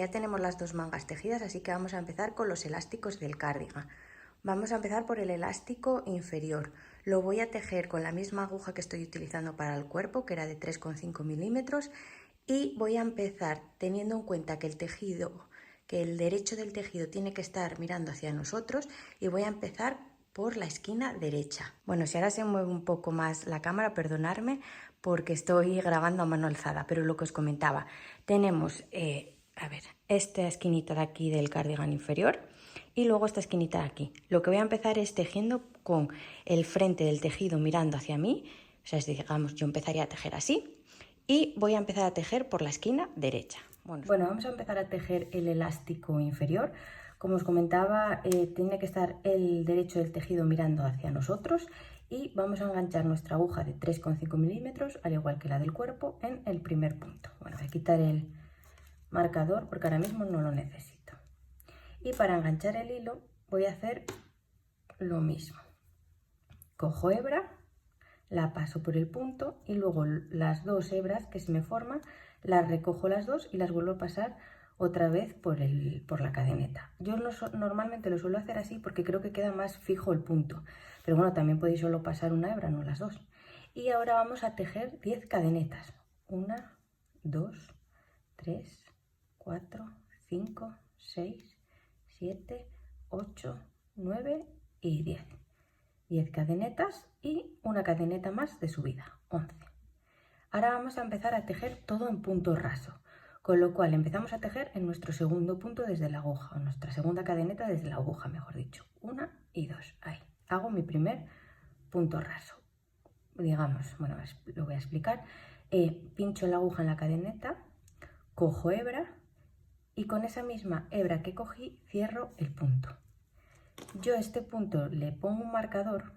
ya tenemos las dos mangas tejidas, así que vamos a empezar con los elásticos del cardigan. Vamos a empezar por el elástico inferior. Lo voy a tejer con la misma aguja que estoy utilizando para el cuerpo, que era de 3,5 milímetros, y voy a empezar teniendo en cuenta que el derecho del tejido tiene que estar mirando hacia nosotros, y voy a empezar por la esquina derecha. Bueno, si ahora se mueve un poco más la cámara, perdonadme porque estoy grabando a mano alzada, pero lo que os comentaba, tenemos, esta esquinita de aquí del cardigan inferior y luego esta esquinita de aquí. Lo que voy a empezar es tejiendo con el frente del tejido mirando hacia mí, o sea, digamos, yo empezaría a tejer así y voy a empezar a tejer por la esquina derecha. Bueno, vamos a empezar a tejer el elástico inferior. Como os comentaba, tiene que estar el derecho del tejido mirando hacia nosotros y vamos a enganchar nuestra aguja de 3,5 milímetros, al igual que la del cuerpo, en el primer punto. Bueno, voy a quitar el marcador porque ahora mismo no lo necesito. Y para enganchar el hilo voy a hacer lo mismo. Cojo hebra, la paso por el punto y luego las dos hebras que se me forman las recojo las dos y las vuelvo a pasar otra vez por la cadeneta. Yo normalmente lo suelo hacer así porque creo que queda más fijo el punto, pero bueno, también podéis solo pasar una hebra, no las dos. Y ahora vamos a tejer 10 cadenetas. 1, 2, 3, 4, 5, 6, 7, 8, 9 y 10. 10 cadenetas y una cadeneta más de subida, 11. Ahora vamos a empezar a tejer todo en punto raso, con lo cual empezamos a tejer en nuestro segundo punto desde la aguja, o nuestra segunda cadeneta desde la aguja, mejor dicho, 1 y 2, ahí. Hago mi primer punto raso, digamos, bueno, lo voy a explicar. Pincho la aguja en la cadeneta, cojo hebra y con esa misma hebra que cogí cierro el punto. Yo a este punto le pongo un marcador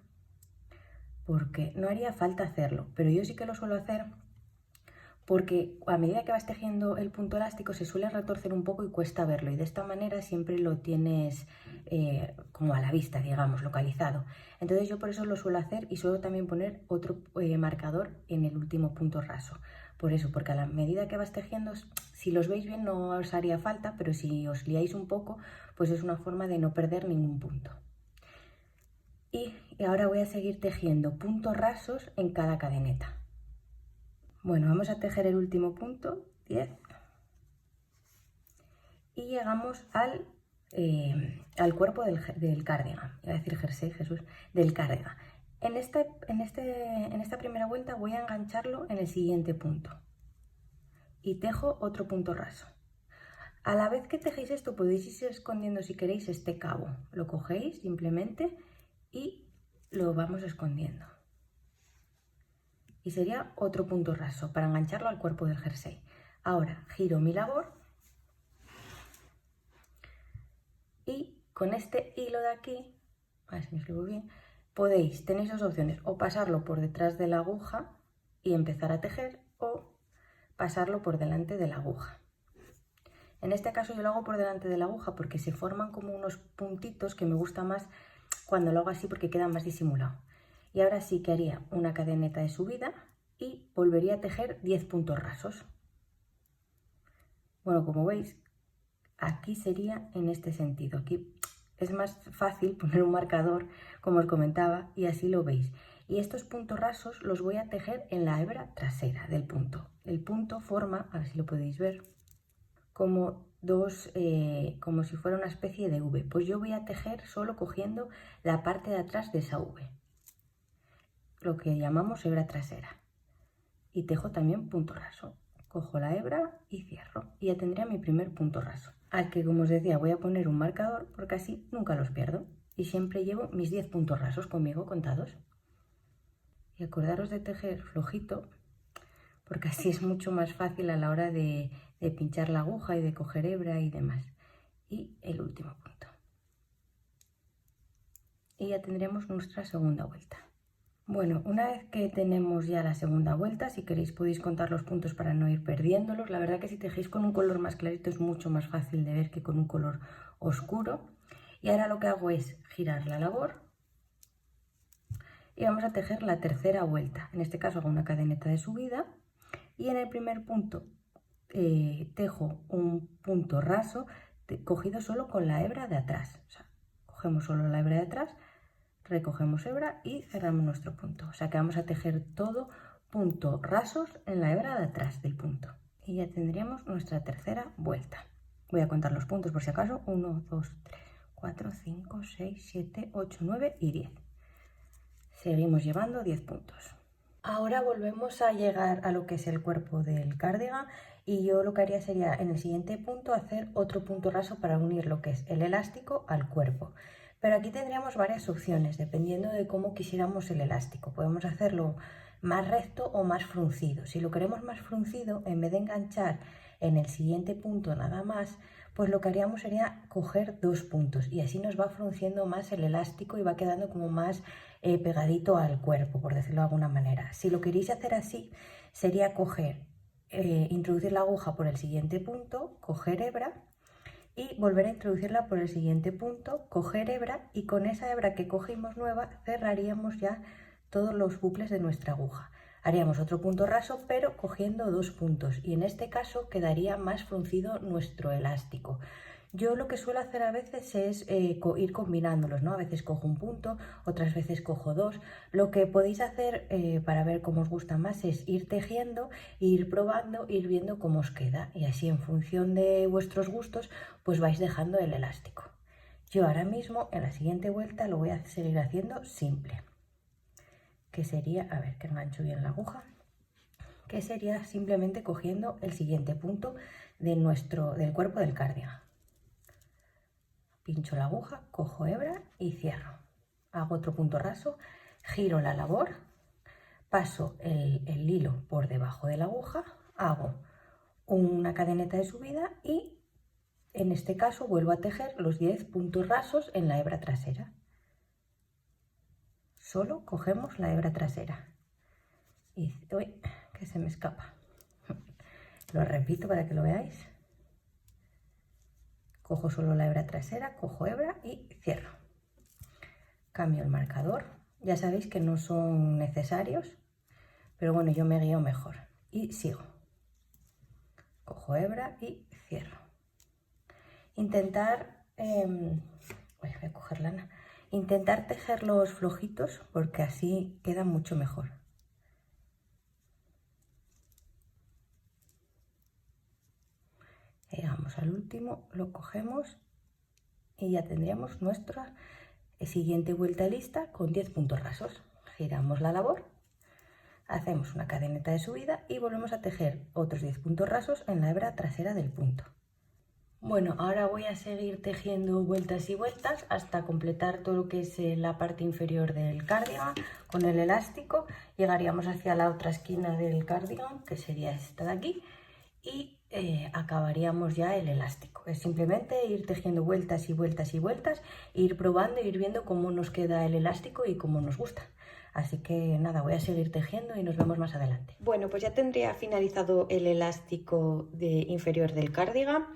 porque no haría falta hacerlo, pero yo sí que lo suelo hacer porque a medida que vas tejiendo el punto elástico se suele retorcer un poco y cuesta verlo, y de esta manera siempre lo tienes como a la vista, digamos, localizado. Entonces yo por eso lo suelo hacer y suelo también poner otro marcador en el último punto raso. Por eso, porque a la medida que vas tejiendo, si los veis bien no os haría falta, pero si os liáis un poco, pues es una forma de no perder ningún punto. Y ahora voy a seguir tejiendo puntos rasos en cada cadeneta. Bueno, vamos a tejer el último punto, 10, y llegamos al cuerpo del cardigan, iba a decir jersey, Jesús, del cardigan. En esta primera vuelta voy a engancharlo en el siguiente punto y tejo otro punto raso. A la vez que tejéis esto podéis ir escondiendo si queréis este cabo, lo cogéis simplemente y lo vamos escondiendo. Y sería otro punto raso para engancharlo al cuerpo del jersey. Ahora giro mi labor y con este hilo de aquí, a ver si me explico bien, tenéis dos opciones: o pasarlo por detrás de la aguja y empezar a tejer, o pasarlo por delante de la aguja. En este caso yo lo hago por delante de la aguja porque se forman como unos puntitos que me gusta más cuando lo hago así porque queda más disimulado. Y ahora sí que haría una cadeneta de subida y volvería a tejer 10 puntos rasos. Bueno, como veis, aquí sería en este sentido. Aquí es más fácil poner un marcador, como os comentaba, y así lo veis. Y estos puntos rasos los voy a tejer en la hebra trasera del punto. El punto forma, a ver si lo podéis ver, como como si fuera una especie de V. Pues yo voy a tejer solo cogiendo la parte de atrás de esa V, lo que llamamos hebra trasera. Y tejo también punto raso. Cojo la hebra y cierro. Y ya tendría mi primer punto raso. Al que, como os decía, voy a poner un marcador porque así nunca los pierdo. Y siempre llevo mis 10 puntos rasos conmigo contados. Y acordaros de tejer flojito, porque así es mucho más fácil a la hora de pinchar la aguja y de coger hebra y demás. Y el último punto. Y ya tendremos nuestra segunda vuelta. Bueno, una vez que tenemos ya la segunda vuelta, si queréis podéis contar los puntos para no ir perdiéndolos. La verdad que si tejéis con un color más clarito es mucho más fácil de ver que con un color oscuro. Y ahora lo que hago es girar la labor y vamos a tejer la tercera vuelta. En este caso hago una cadeneta de subida y en el primer punto tejo un punto raso cogido solo con la hebra de atrás. O sea, cogemos solo la hebra de atrás, recogemos hebra y cerramos nuestro punto. O sea que vamos a tejer todo puntos rasos en la hebra de atrás del punto. Y ya tendríamos nuestra tercera vuelta. Voy a contar los puntos por si acaso. 1, 2, 3, 4, 5, 6, 7, 8, 9 y 10. Seguimos llevando 10 puntos. Ahora volvemos a llegar a lo que es el cuerpo del cardigan y yo lo que haría sería en el siguiente punto hacer otro punto raso para unir lo que es el elástico al cuerpo. Pero aquí tendríamos varias opciones dependiendo de cómo quisiéramos el elástico. Podemos hacerlo más recto o más fruncido. Si lo queremos más fruncido, en vez de enganchar en el siguiente punto nada más, pues lo que haríamos sería coger 2 puntos y así nos va frunciendo más el elástico y va quedando como más pegadito al cuerpo, por decirlo de alguna manera. Si lo queréis hacer así, sería coger, introducir la aguja por el siguiente punto, coger hebra y volver a introducirla por el siguiente punto, coger hebra y con esa hebra que cogimos nueva cerraríamos ya todos los bucles de nuestra aguja. Haríamos otro punto raso pero cogiendo 2 puntos y en este caso quedaría más fruncido nuestro elástico. Yo lo que suelo hacer a veces es ir combinándolos, ¿no? A veces cojo un punto, otras veces cojo 2. Lo que podéis hacer para ver cómo os gusta más es ir tejiendo, ir probando, ir viendo cómo os queda. Y así en función de vuestros gustos, pues vais dejando el elástico. Yo ahora mismo en la siguiente vuelta lo voy a seguir haciendo simple. Que sería, a ver que engancho bien la aguja. Que sería simplemente cogiendo el siguiente punto del cuerpo del cardigan. Pincho la aguja, cojo hebra y cierro. Hago otro punto raso, giro la labor, paso el hilo por debajo de la aguja, hago una cadeneta de subida y en este caso vuelvo a tejer los 10 puntos rasos en la hebra trasera. Solo cogemos la hebra trasera. Y uy, que se me escapa. Lo repito para que lo veáis. Cojo solo la hebra trasera, cojo hebra y cierro. Cambio el marcador. Ya sabéis que no son necesarios, pero bueno, yo me guío mejor. Y sigo. Cojo hebra y cierro. Voy a coger lana. Intentar tejerlos flojitos porque así queda mucho mejor. Llegamos al último, lo cogemos y ya tendríamos nuestra siguiente vuelta lista con 10 puntos rasos. Giramos la labor, hacemos una cadeneta de subida y volvemos a tejer otros 10 puntos rasos en la hebra trasera del punto. Bueno, ahora voy a seguir tejiendo vueltas y vueltas hasta completar todo lo que es la parte inferior del cardigan con el elástico. Llegaríamos hacia la otra esquina del cardigan, que sería esta de aquí, y acabaríamos ya el elástico. Es simplemente ir tejiendo vueltas y vueltas y vueltas, ir probando e ir viendo cómo nos queda el elástico y cómo nos gusta. Así que nada, voy a seguir tejiendo y nos vemos más adelante. Bueno, pues ya tendría finalizado el elástico inferior del cardigan.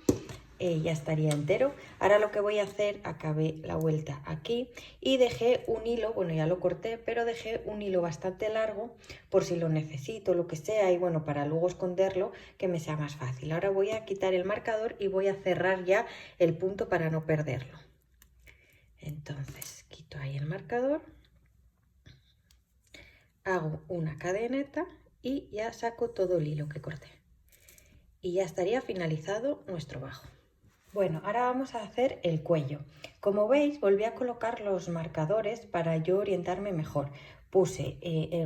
Ya estaría entero. Ahora lo que voy a hacer, acabé la vuelta aquí y dejé un hilo, bueno ya lo corté, pero dejé un hilo bastante largo por si lo necesito, lo que sea, y bueno, para luego esconderlo que me sea más fácil. Ahora voy a quitar el marcador y voy a cerrar ya el punto para no perderlo. Entonces quito ahí el marcador, hago una cadeneta y ya saco todo el hilo que corté. Y ya estaría finalizado nuestro bajo. Bueno, ahora vamos a hacer el cuello. Como veis, volví a colocar los marcadores para yo orientarme mejor. Puse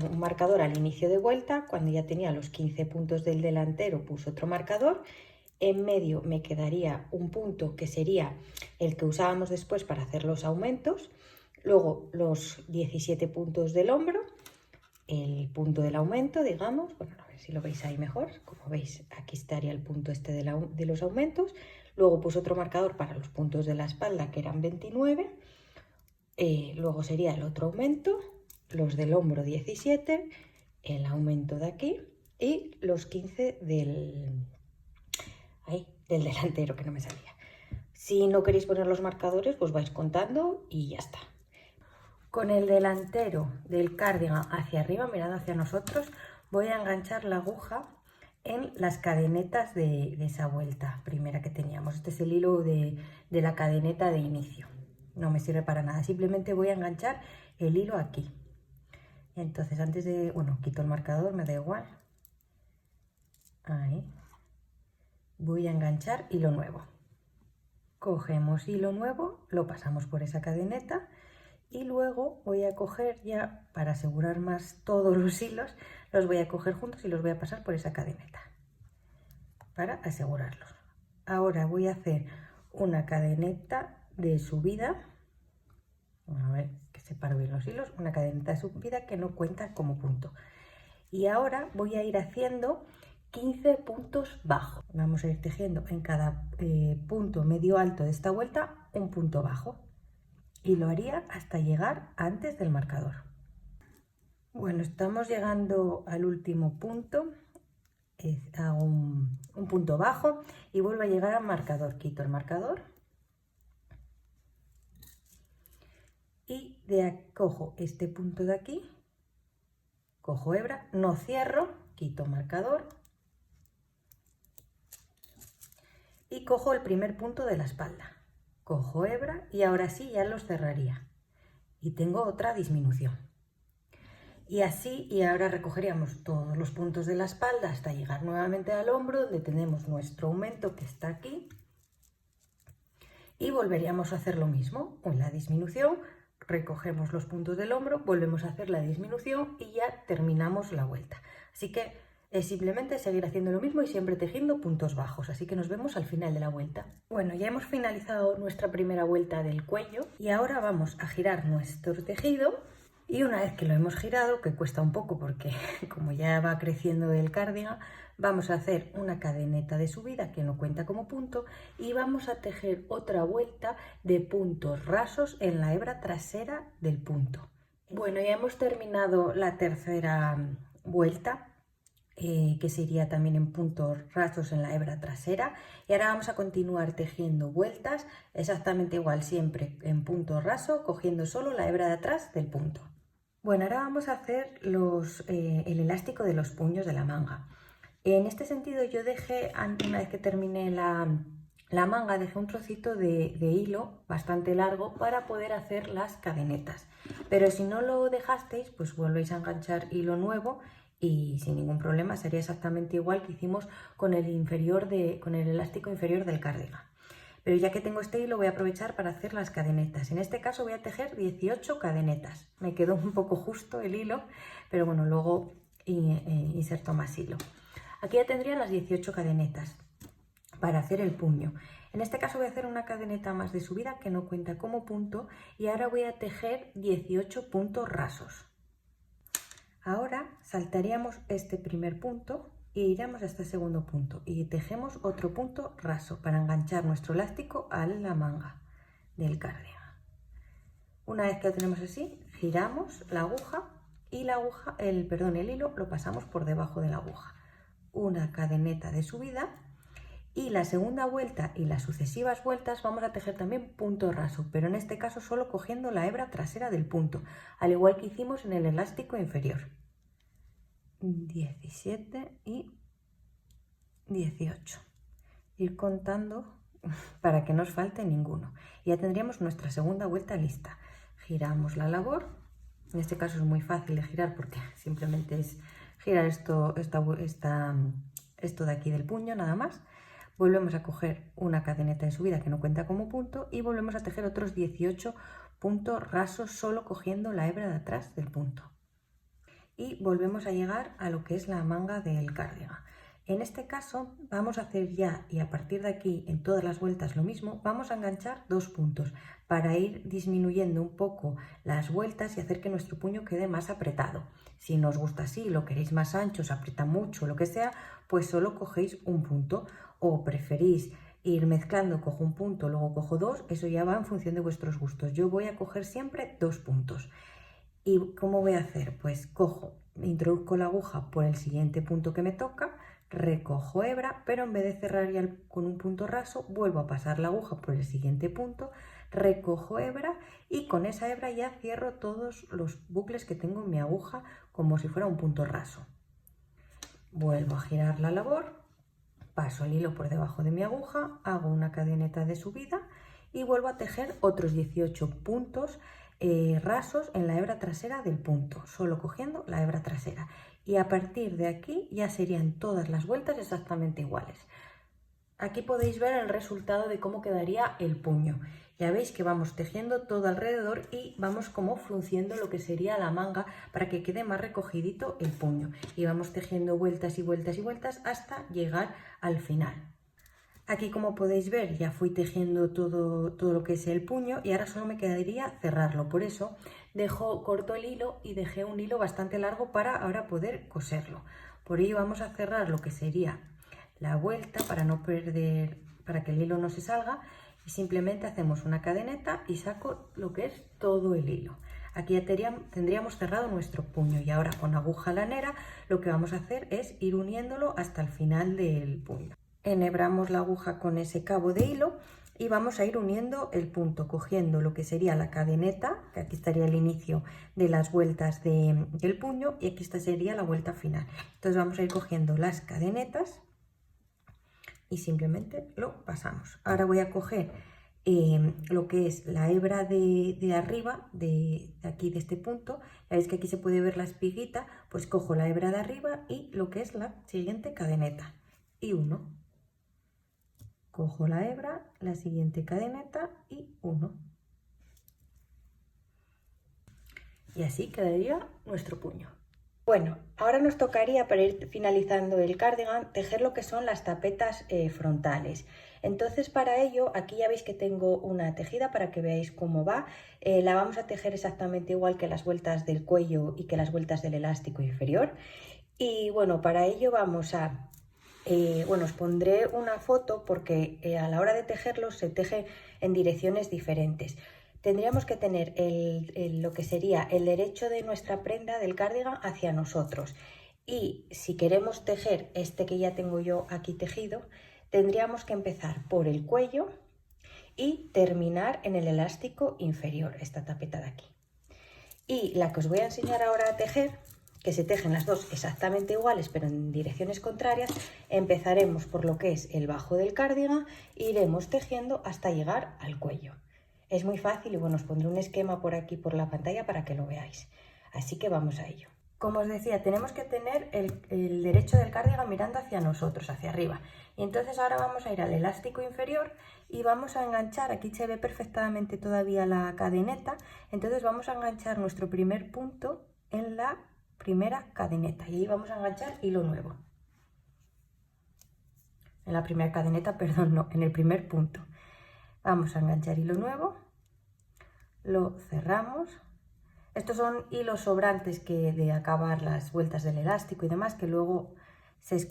un marcador al inicio de vuelta, cuando ya tenía los 15 puntos del delantero puse otro marcador. En medio me quedaría un punto que sería el que usábamos después para hacer los aumentos. Luego los 17 puntos del hombro, el punto del aumento, digamos. Bueno, a ver si lo veis ahí mejor. Como veis, aquí estaría el punto este de los aumentos. Luego puse otro marcador para los puntos de la espalda, que eran 29. Luego sería el otro aumento, los del hombro 17, el aumento de aquí y los 15 del delantero, que no me salía. Si no queréis poner los marcadores, pues vais contando y ya está. Con el delantero del cardigan hacia arriba, mirando hacia nosotros, voy a enganchar la aguja en las cadenetas de esa vuelta primera que teníamos. Este es el hilo de la cadeneta de inicio. No me sirve para nada, simplemente voy a enganchar el hilo aquí. Entonces antes de, bueno, quito el marcador, me da igual. Ahí. Voy a enganchar hilo nuevo. Cogemos hilo nuevo, lo pasamos por esa cadeneta y luego voy a coger ya, para asegurar más todos los hilos, los voy a coger juntos y los voy a pasar por esa cadeneta para asegurarlos. Ahora voy a hacer una cadeneta de subida, a ver que separo bien los hilos, una cadeneta de subida que no cuenta como punto. Y ahora voy a ir haciendo 15 puntos bajos. Vamos a ir tejiendo en cada punto medio alto de esta vuelta un punto bajo. Y lo haría hasta llegar antes del marcador. Bueno, estamos llegando al último punto. Hago un punto bajo y vuelvo a llegar al marcador. Quito el marcador. Y cojo este punto de aquí. Cojo hebra, no cierro, quito marcador. Y cojo el primer punto de la espalda. Cojo hebra y ahora sí ya los cerraría. Y tengo otra disminución. Y así, y ahora recogeríamos todos los puntos de la espalda hasta llegar nuevamente al hombro, donde tenemos nuestro aumento que está aquí. Y volveríamos a hacer lo mismo, con la disminución, recogemos los puntos del hombro, volvemos a hacer la disminución y ya terminamos la vuelta. Así que es simplemente seguir haciendo lo mismo y siempre tejiendo puntos bajos, así que nos vemos al final de la vuelta. Bueno, ya hemos finalizado nuestra primera vuelta del cuello y ahora vamos a girar nuestro tejido y una vez que lo hemos girado, que cuesta un poco porque como ya va creciendo el cardigan, vamos a hacer una cadeneta de subida que no cuenta como punto y vamos a tejer otra vuelta de puntos rasos en la hebra trasera del punto. Bueno, ya hemos terminado la tercera vuelta. Que sería también en puntos rasos en la hebra trasera, y ahora vamos a continuar tejiendo vueltas exactamente igual, siempre en punto raso, cogiendo solo la hebra de atrás del punto. Bueno, ahora vamos a hacer el elástico de los puños de la manga. En este sentido yo dejé, una vez que terminé la manga, dejé un trocito de hilo bastante largo para poder hacer las cadenetas, pero si no lo dejasteis, pues volvéis a enganchar hilo nuevo y sin ningún problema sería exactamente igual que hicimos con el elástico inferior del cardigan. Pero ya que tengo este hilo voy a aprovechar para hacer las cadenetas. En este caso voy a tejer 18 cadenetas. Me quedó un poco justo el hilo, pero bueno, luego inserto más hilo. Aquí ya tendría las 18 cadenetas para hacer el puño. En este caso voy a hacer una cadeneta más de subida que no cuenta como punto y ahora voy a tejer 18 puntos rasos. Ahora saltaríamos este primer punto e iríamos a este segundo punto y tejemos otro punto raso para enganchar nuestro elástico a la manga del cardigan. Una vez que lo tenemos así, giramos la aguja y el hilo lo pasamos por debajo de la aguja. Una cadeneta de subida y la segunda vuelta y las sucesivas vueltas vamos a tejer también punto raso, pero en este caso solo cogiendo la hebra trasera del punto, al igual que hicimos en el elástico inferior. 17 y 18. Ir contando para que no os falte ninguno. Ya tendríamos nuestra segunda vuelta lista. Giramos la labor. En este caso es muy fácil de girar porque simplemente es girar esto de aquí del puño nada más. Volvemos a coger una cadeneta de subida que no cuenta como punto y volvemos a tejer otros 18 puntos rasos solo cogiendo la hebra de atrás del punto. Y volvemos a llegar a lo que es la manga del cardigan. En este caso vamos a hacer ya, y a partir de aquí en todas las vueltas lo mismo, vamos a enganchar 2 puntos para ir disminuyendo un poco las vueltas y hacer que nuestro puño quede más apretado. Si no os gusta así, lo queréis más ancho, os aprieta mucho, lo que sea, pues solo cogéis un punto, o preferís ir mezclando, cojo un punto, luego cojo 2, eso ya va en función de vuestros gustos. Yo voy a coger siempre 2 puntos. ¿Y cómo voy a hacer? Pues introduzco la aguja por el siguiente punto que me toca, recojo hebra, pero en vez de cerrar ya con un punto raso, vuelvo a pasar la aguja por el siguiente punto, recojo hebra y con esa hebra ya cierro todos los bucles que tengo en mi aguja como si fuera un punto raso. Vuelvo a girar la labor, paso el hilo por debajo de mi aguja, hago una cadeneta de subida y vuelvo a tejer otros 18 puntos rasos en la hebra trasera del punto, solo cogiendo la hebra trasera. Y a partir de aquí ya serían todas las vueltas exactamente iguales. Aquí podéis ver el resultado de cómo quedaría el puño. Ya veis que vamos tejiendo todo alrededor y vamos como frunciendo lo que sería la manga para que quede más recogidito el puño. Y vamos tejiendo vueltas y vueltas y vueltas hasta llegar al final. Aquí, como podéis ver, ya fui tejiendo todo lo que es el puño y ahora solo me quedaría cerrarlo. Por eso corto el hilo y dejé un hilo bastante largo para ahora poder coserlo. Por ello vamos a cerrar lo que sería la vuelta para no perder, para que el hilo no se salga, y simplemente hacemos una cadeneta y saco lo que es todo el hilo. Aquí ya tendríamos cerrado nuestro puño y ahora con aguja lanera lo que vamos a hacer es ir uniéndolo hasta el final del puño. Enhebramos la aguja con ese cabo de hilo y vamos a ir uniendo el punto, cogiendo lo que sería la cadeneta, que aquí estaría el inicio de las vueltas del puño, y aquí esta sería la vuelta final. Entonces vamos a ir cogiendo las cadenetas y simplemente lo pasamos. Ahora voy a coger lo que es la hebra de arriba, de aquí, de este punto. Ya veis que aquí se puede ver la espiguita, pues cojo la hebra de arriba y lo que es la siguiente cadeneta y uno. Cojo la hebra, la siguiente cadeneta y uno. Y así quedaría nuestro puño. Bueno, ahora nos tocaría, para ir finalizando el cardigan, tejer lo que son las tapetas frontales. Entonces, para ello, aquí ya veis que tengo una tejida para que veáis cómo va. La vamos a tejer exactamente igual que las vueltas del cuello y que las vueltas del elástico inferior. Y bueno, para ello vamos a... os pondré una foto porque a la hora de tejerlo se teje en direcciones diferentes. Tendríamos que tener lo que sería el derecho de nuestra prenda del cardigan hacia nosotros. Y si queremos tejer este que ya tengo yo aquí tejido, tendríamos que empezar por el cuello y terminar en el elástico inferior, esta tapeta de aquí. Y la que os voy a enseñar ahora a tejer, que se tejen las dos exactamente iguales pero en direcciones contrarias, empezaremos por lo que es el bajo del cardigan e iremos tejiendo hasta llegar al cuello. Es muy fácil y bueno, os pondré un esquema por aquí por la pantalla para que lo veáis. Así que vamos a ello. Como os decía, tenemos que tener el derecho del cardigan mirando hacia nosotros, hacia arriba. Y entonces ahora vamos a ir al elástico inferior y vamos a enganchar, aquí se ve perfectamente todavía la cadeneta, entonces vamos a enganchar nuestro primer punto en la primera cadeneta y ahí vamos a enganchar hilo nuevo. En la primera cadeneta, perdón, no, en el primer punto. Vamos a enganchar hilo nuevo, lo cerramos. Estos son hilos sobrantes que de acabar las vueltas del elástico y demás, que luego se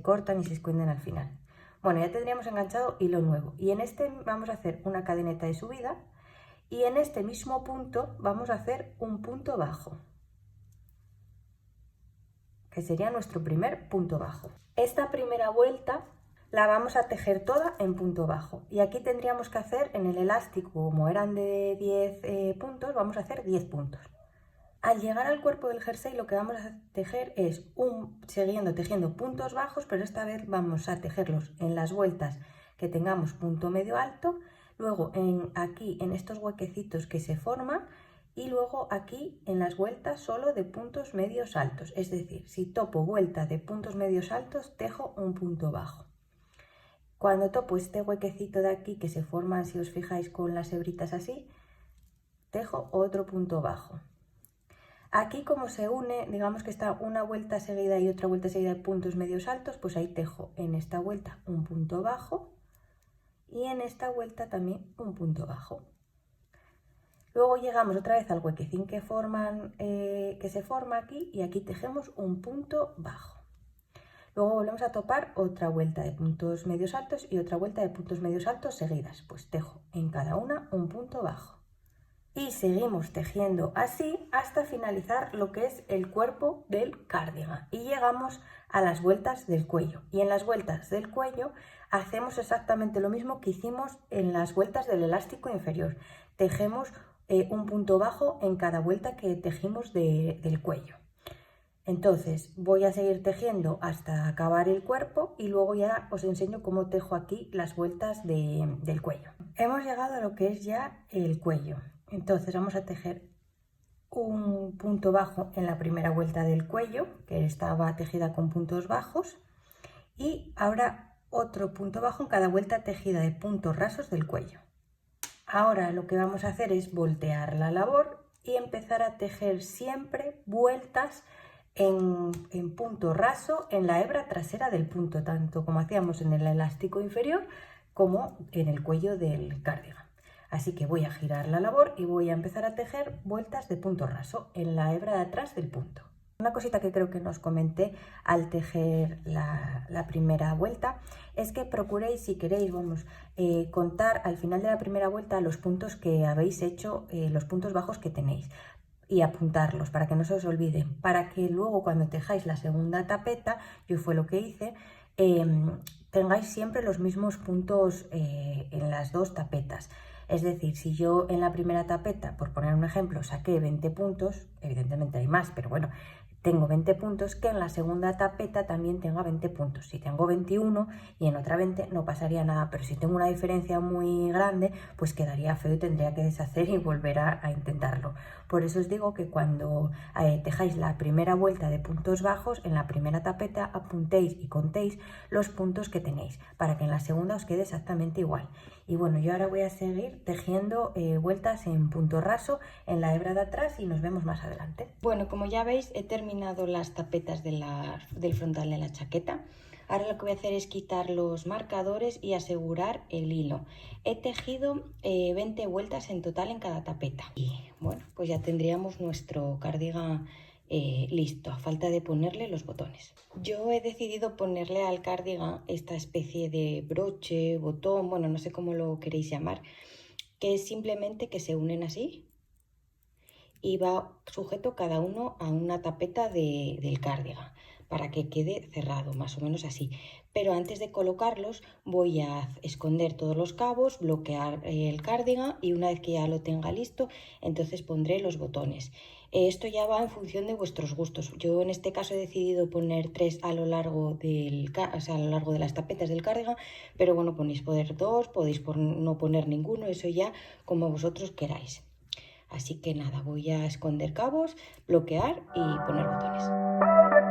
cortan y se escuenden al final. Bueno, ya tendríamos enganchado hilo nuevo y en este vamos a hacer una cadeneta de subida y en este mismo punto vamos a hacer un punto bajo, que sería nuestro primer punto bajo. Esta primera vuelta la vamos a tejer toda en punto bajo y aquí tendríamos que hacer en el elástico, como eran de 10 puntos, vamos a hacer 10 puntos. Al llegar al cuerpo del jersey lo que vamos a tejer es siguiendo tejiendo puntos bajos, pero esta vez vamos a tejerlos en las vueltas que tengamos punto medio alto, luego aquí en estos huequecitos que se forman y luego aquí en las vueltas solo de puntos medios altos. Es decir, si topo vuelta de puntos medios altos, tejo un punto bajo. Cuando topo este huequecito de aquí que se forman, si os fijáis con las hebritas así, tejo otro punto bajo. Aquí como se une, digamos que está una vuelta seguida y otra vuelta seguida de puntos medios altos, pues ahí tejo en esta vuelta un punto bajo y en esta vuelta también un punto bajo. Luego llegamos otra vez al huequecín que se forma aquí y aquí tejemos un punto bajo. Luego volvemos a topar otra vuelta de puntos medios altos y otra vuelta de puntos medios altos seguidas, pues tejo en cada una un punto bajo. Y seguimos tejiendo así hasta finalizar lo que es el cuerpo del cardigan y llegamos a las vueltas del cuello. Y en las vueltas del cuello hacemos exactamente lo mismo que hicimos en las vueltas del elástico inferior. Tejemos un punto bajo en cada vuelta que tejimos del cuello. Entonces voy a seguir tejiendo hasta acabar el cuerpo y luego ya os enseño cómo tejo aquí las vueltas del cuello. Hemos llegado a lo que es ya el cuello. Entonces vamos a tejer un punto bajo en la primera vuelta del cuello, que estaba tejida con puntos bajos, y ahora otro punto bajo en cada vuelta tejida de puntos rasos del cuello. Ahora lo que vamos a hacer es voltear la labor y empezar a tejer siempre vueltas en punto raso en la hebra trasera del punto, tanto como hacíamos en el elástico inferior como en el cuello del cardigan. Así que voy a girar la labor y voy a empezar a tejer vueltas de punto raso en la hebra de atrás del punto. Una cosita que creo que nos comenté al tejer la primera vuelta es que procuréis, si queréis, contar al final de la primera vuelta los puntos que habéis hecho, los puntos bajos que tenéis, y apuntarlos para que no se os olviden, para que luego cuando tejáis la segunda tapeta, yo fue lo que hice, tengáis siempre los mismos puntos en las dos tapetas. Es decir, si yo en la primera tapeta, por poner un ejemplo, saqué 20 puntos, evidentemente hay más, pero bueno, tengo 20 puntos, que en la segunda tapeta también tenga 20 puntos. Si tengo 21 y en otra 20 no pasaría nada, pero si tengo una diferencia muy grande, pues quedaría feo y tendría que deshacer y volver a intentarlo. Por eso os digo que cuando tejáis la primera vuelta de puntos bajos, en la primera tapeta apuntéis y contéis los puntos que tenéis, para que en la segunda os quede exactamente igual. Y bueno, yo ahora voy a seguir tejiendo vueltas en punto raso en la hebra de atrás y nos vemos más adelante. Bueno, como ya veis, he terminado las tapetas del frontal de la chaqueta. Ahora lo que voy a hacer es quitar los marcadores y asegurar el hilo. He tejido 20 vueltas en total en cada tapeta. Y bueno, pues ya tendríamos nuestro cardigan listo, a falta de ponerle los botones. Yo he decidido ponerle al cardigan esta especie de broche, botón, bueno, no sé cómo lo queréis llamar, que es simplemente que se unen así y va sujeto cada uno a una tapeta del cardigan para que quede cerrado, más o menos así. Pero antes de colocarlos voy a esconder todos los cabos, bloquear el cardigan y una vez que ya lo tenga listo, entonces pondré los botones. Esto ya va en función de vuestros gustos. Yo en este caso he decidido poner 3 a lo largo a lo largo de las tapetas del cardigan, pero bueno, podéis poner 2, podéis no poner ninguno, eso ya como vosotros queráis. Así que nada, voy a esconder cabos, bloquear y poner botones.